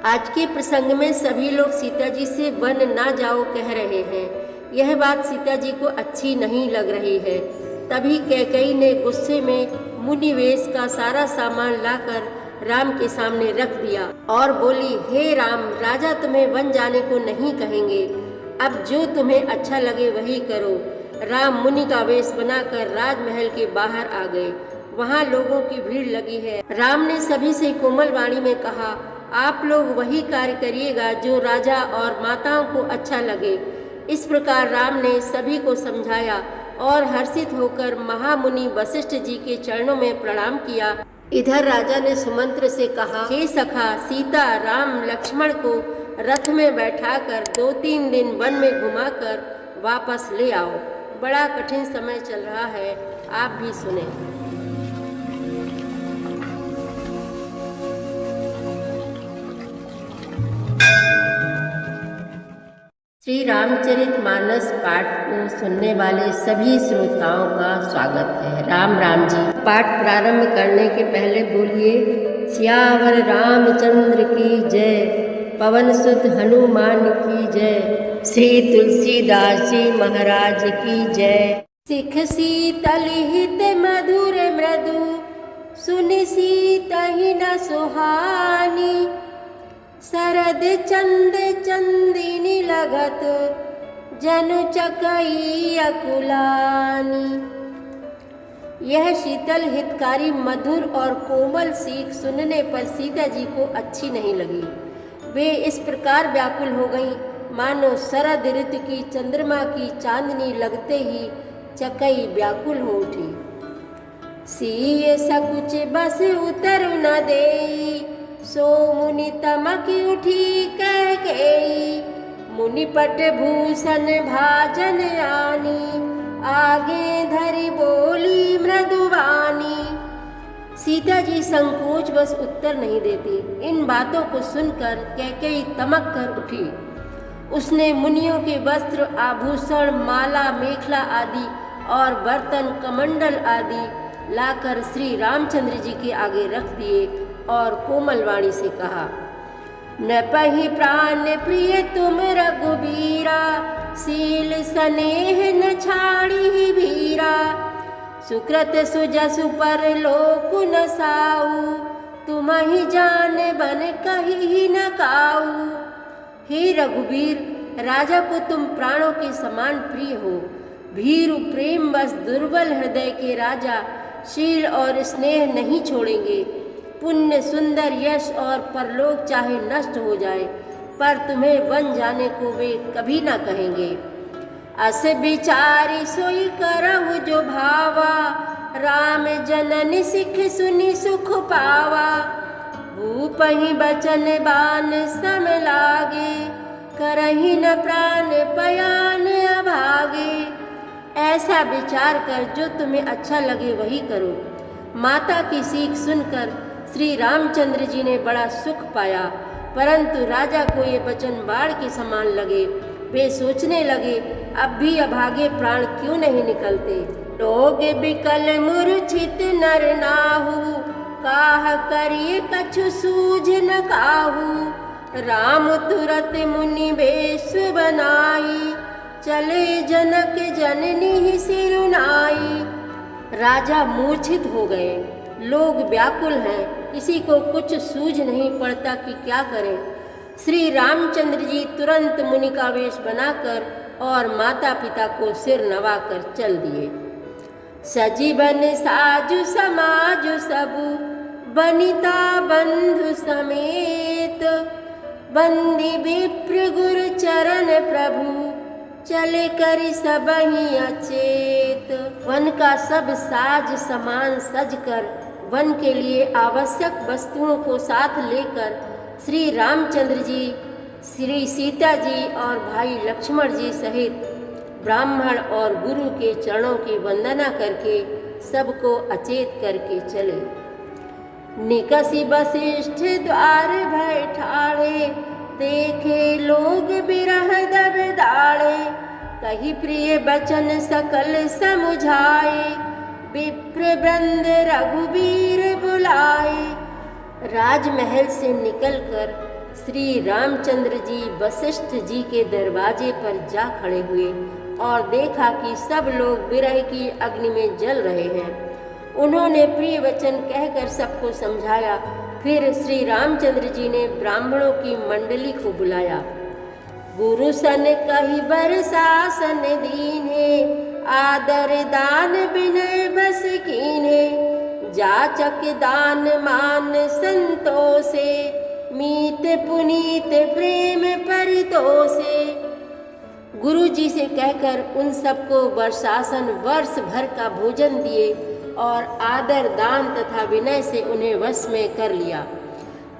आज के प्रसंग में सभी लोग सीता जी से वन ना जाओ कह रहे हैं। यह बात सीता जी को अच्छी नहीं लग रही है। तभी कैकेयी ने गुस्से में मुनिवेश का सारा सामान लाकर राम के सामने रख दिया और बोली, हे राम, राजा तुम्हें वन जाने को नहीं कहेंगे। अब जो तुम्हें अच्छा लगे वही करो। राम मुनि का वेश बनाकर राजमहल के बाहर आ गए। वहाँ लोगों की भीड़ लगी है। राम ने सभी से कोमल वाणी में कहा, आप लोग वही कार्य करिएगा जो राजा और माताओं को अच्छा लगे। इस प्रकार राम ने सभी को समझाया और हर्षित होकर महामुनि वशिष्ठ जी के चरणों में प्रणाम किया। इधर राजा ने सुमंत्र से कहा, हे सखा, सीता, राम, लक्ष्मण को रथ में बैठाकर 2-3 दिन वन में घुमाकर वापस ले आओ। बड़ा कठिन समय चल रहा है, आप भी सुने। श्री रामचरितमानस पाठ को सुनने वाले सभी श्रोताओं का स्वागत है। राम राम जी। पाठ प्रारंभ करने के पहले बोलिए, सियावर रामचंद्र की जय, पवन सुत हनुमान की जय, श्री तुलसीदास जी महाराज की जय। सिख शीतल हित मधुर मृदु, सुनि सीतहि न सुहानी, शरद चंद चंदिनी लगत, जनु चकई अकुलानी। यह शीतल हितकारी मधुर और कोमल सीख सुनने पर सीता जी को अच्छी नहीं लगी। वे इस प्रकार व्याकुल हो गईं, मानो शरद ऋतु की चंद्रमा की चांदनी लगते ही चकई व्याकुल हो उठी। सीय सकुच बस उतर न देई, सो मुनि तमक उठी कैकेयी, मुनिपट भूषण भाजन आनी, आगे धरि बोली मृदुवानी। सीता जी संकोच बस उत्तर नहीं देती। इन बातों को सुनकर कैकेयी तमक कर उठी। उसने मुनियों के वस्त्र, आभूषण, माला, मेखला आदि और बर्तन, कमंडल आदि लाकर श्री रामचंद्र जी के आगे रख दिए और कोमल वाणी से कहा, न पहि प्राण प्रिय तुम रघुबीरा, सील स्नेह न छाड़ी भीरा, सुकृत सुजसु पर लोक न साऊ, तुम ही जान बन कही न काऊ। हे रघुबीर, राजा को तुम प्राणों के समान प्रिय हो। भीरु प्रेम बस दुर्बल हृदय के राजा शील और स्नेह नहीं छोड़ेंगे। पुण्य, सुंदर, यश और परलोक चाहे नष्ट हो जाए, पर तुम्हें वन जाने को वे कभी ना कहेंगे। अस बिचारी सोई करहु जो भावा, राम जनन सिख सुनि सुख पावा, भूपहि बचन बान सम लागे, करहि न प्राण पयान अभागे। ऐसा विचार कर जो तुम्हें अच्छा लगे वही करो। माता की सीख सुनकर श्री रामचंद्र जी ने बड़ा सुख पाया, परंतु राजा को ये वचन बाढ़ के समान लगे। वे सोचने लगे, अब भी अभागे प्राण क्यों नहीं निकलते। लोग बिकल मूर्छित नर नाहु, काह करिए कछु सूझ न काहू, राम तुरत मुनि वेश बनाई, चले जनक जननी ही सिरुनाई। राजा मूर्छित हो गए। लोग व्याकुल हैं, किसी को कुछ सूझ नहीं पड़ता कि क्या करें। श्री रामचंद्र जी तुरंत मुनि का वेश बनाकर और माता पिता को सिर नवाकर चल दिए। सजीवन साजु समाजु सबु, बनिता बंधु समेत, बंदी विप्र गुरु चरण प्रभु, चले करि सबहि अचेत। वन का सब साज सामान सजकर वन के लिए आवश्यक वस्तुओं को साथ लेकर श्री रामचंद्र जी, श्री सीता जी और भाई लक्ष्मण जी सहित ब्राह्मण और गुरु के चरणों की वंदना करके सबको अचेत करके चले। निकसी वशिष्ठ द्वार भय ठाड़े, देखे लोग बिरह दब दाड़े, कही प्रिय बचन सकल समुझाए, विप्र वृंद रघुबीर बुलाए। राजमहल से निकलकर श्री रामचंद्र जी वशिष्ठ जी के दरवाजे पर जा खड़े हुए और देखा कि सब लोग विरह की अग्नि में जल रहे हैं। उन्होंने प्रिय वचन कहकर सबको समझाया। फिर श्री रामचंद्र जी ने ब्राह्मणों की मंडली को बुलाया। गुरु सन कही बरसासन दीन्हे, आदर दान विनय बस कीन्हे, जाचक दान मान संतोषे, मीत पुनीत प्रेम परितोषे। गुरु जी से कहकर उन सबको वर्षासन वर्ष भर का भोजन दिए और आदर दान तथा विनय से उन्हें वश में कर लिया।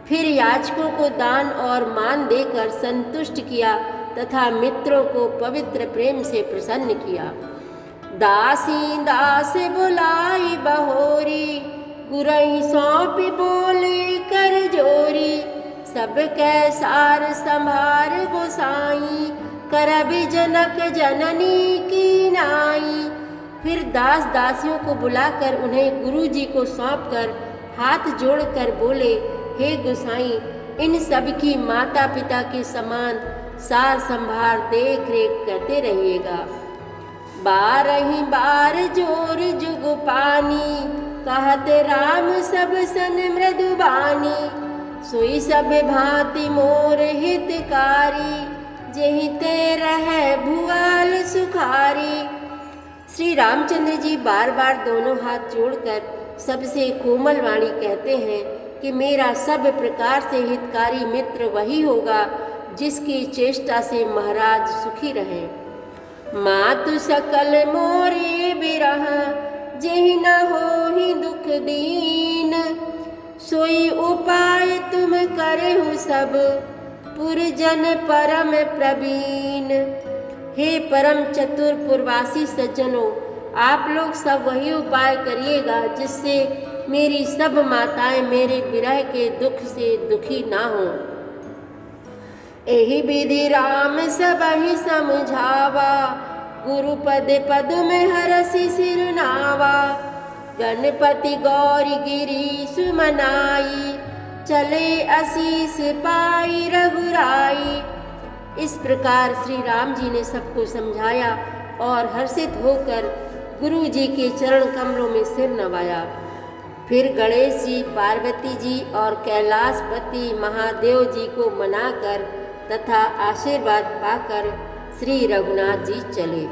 फिर याचकों को दान और मान देकर संतुष्ट किया तथा मित्रों को पवित्र प्रेम से प्रसन्न किया। दासी दास बुलाई बहोरी, गुरई सौंप बोले कर जोरी, सब कै सार संभार गोसाई, करब जनक जननी की नाई। फिर दास दासियों को बुलाकर उन्हें गुरु जी को सौंप कर हाथ जोड़कर बोले, हे गोसाई, इन सब की माता पिता के समान सार संभार देख रेख करते रहिएगा। बारही बार जोर जुग पानी, कहत राम सब सन मृदुबानी, सोई सब भांति मोर हितकारी, जेहि ते रह भुआल सुखारी। श्री रामचंद्र जी बार बार दोनों हाथ जोड़कर सबसे कोमल वाणी कहते हैं कि मेरा सब प्रकार से हितकारी मित्र वही होगा जिसकी चेष्टा से महाराज सुखी रहे। मातु सकल मोरे बिरह, जेहि न होहि दुख दीन, सोई उपाय तुम करहु सब, पुरजन परम प्रवीण। हे परम चतुर पुरवासी सज्जनों, आप लोग सब वही उपाय करिएगा जिससे मेरी सब माताएं मेरे विरह के दुख से दुखी ना हो। एहि विधि राम सबहि समझावा, गुरु पद पद में हरसि सिर नावा, गणपति गौरी गिरी सुमनाई, चले आशीष पाई रघुराई। इस प्रकार श्री राम जी ने सबको समझाया और हर्षित होकर गुरु जी के चरण कमलों में सिर नवाया। फिर गणेश जी, पार्वती जी और कैलाशपति महादेव जी को मनाकर तथा आशीर्वाद पाकर श्री रघुनाथ जी चले।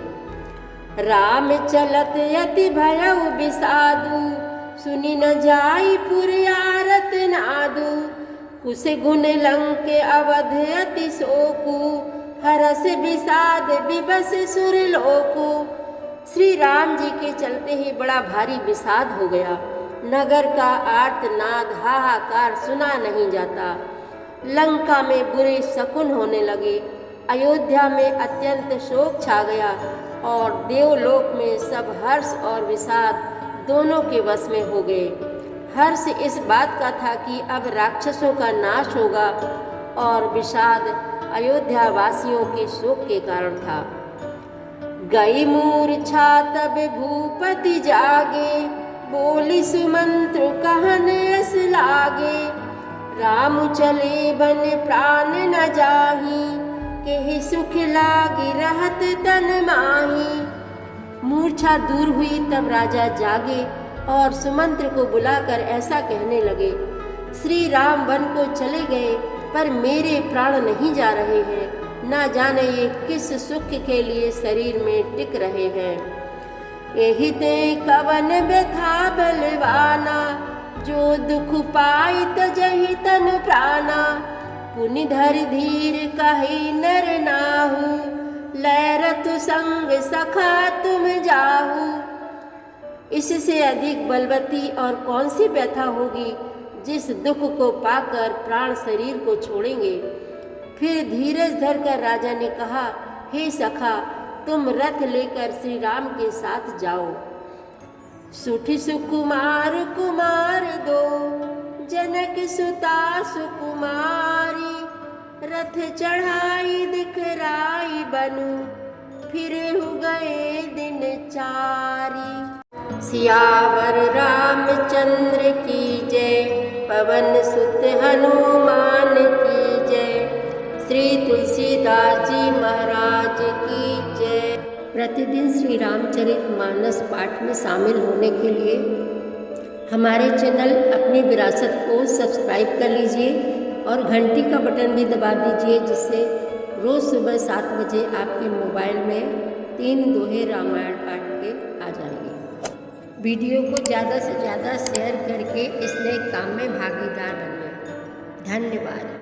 राम चलत यति भयउ बिसादु, सुनि न जाई पुर आरत नादु, कुश गुण लंक अवध अति शोकु, हरस विषाद विबस सुर लोकु। श्री राम जी के चलते ही बड़ा भारी विषाद हो गया। नगर का आर्तनाद हाहाकार सुना नहीं जाता। लंका में बुरे शकुन होने लगे। अयोध्या में अत्यंत शोक छा गया और देवलोक में सब हर्ष और विषाद दोनों के वश में हो गए। हर्ष इस बात का था कि अब राक्षसों का नाश होगा और विषाद अयोध्या वासियों के शोक के कारण था। गई मूर्छा तब भूपति जागे, बोली सुमंत्र कहन यस लागे, राम चले बन प्राण न जाही, केहि सुख लागी रहत तन माही। मूर्छा दूर हुई तब राजा जागे और सुमंत्र को बुलाकर ऐसा कहने लगे, श्री राम वन को चले गए पर मेरे प्राण नहीं जा रहे हैं। ना जाने ये किस सुख के लिए शरीर में टिक रहे हैं। एहि ते कवन व्यथा बलवाना, जो दुख पाई तजहि तन प्राणा, पुनि धर धीर कहि नर नाहु, लैरथ संग सखा तुम जाहु। इससे अधिक बलवती और कौन सी व्यथा होगी जिस दुख को पाकर प्राण शरीर को छोड़ेंगे। फिर धीरज धरकर राजा ने कहा, हे सखा, तुम रथ लेकर श्री राम के साथ जाओ। सुठी सुकुमार कुमार दो, जनक सुता सुकुमारी, रथ चढ़ाई दिखराई बनु, फिर हो गए दिन चारी। सियावर रामचंद्र की जय, पवन सुत हनुमान की जय। प्रतिदिन श्री रामचरितमानस पाठ में शामिल होने के लिए हमारे चैनल अपनी विरासत को सब्सक्राइब कर लीजिए और घंटी का बटन भी दबा दीजिए, जिससे रोज़ सुबह 7 बजे आपके मोबाइल में 3 दोहे रामायण पाठ के आ जाएंगे। वीडियो को ज़्यादा से ज़्यादा शेयर करके इस नए काम में भागीदार बनिए। धन्यवाद।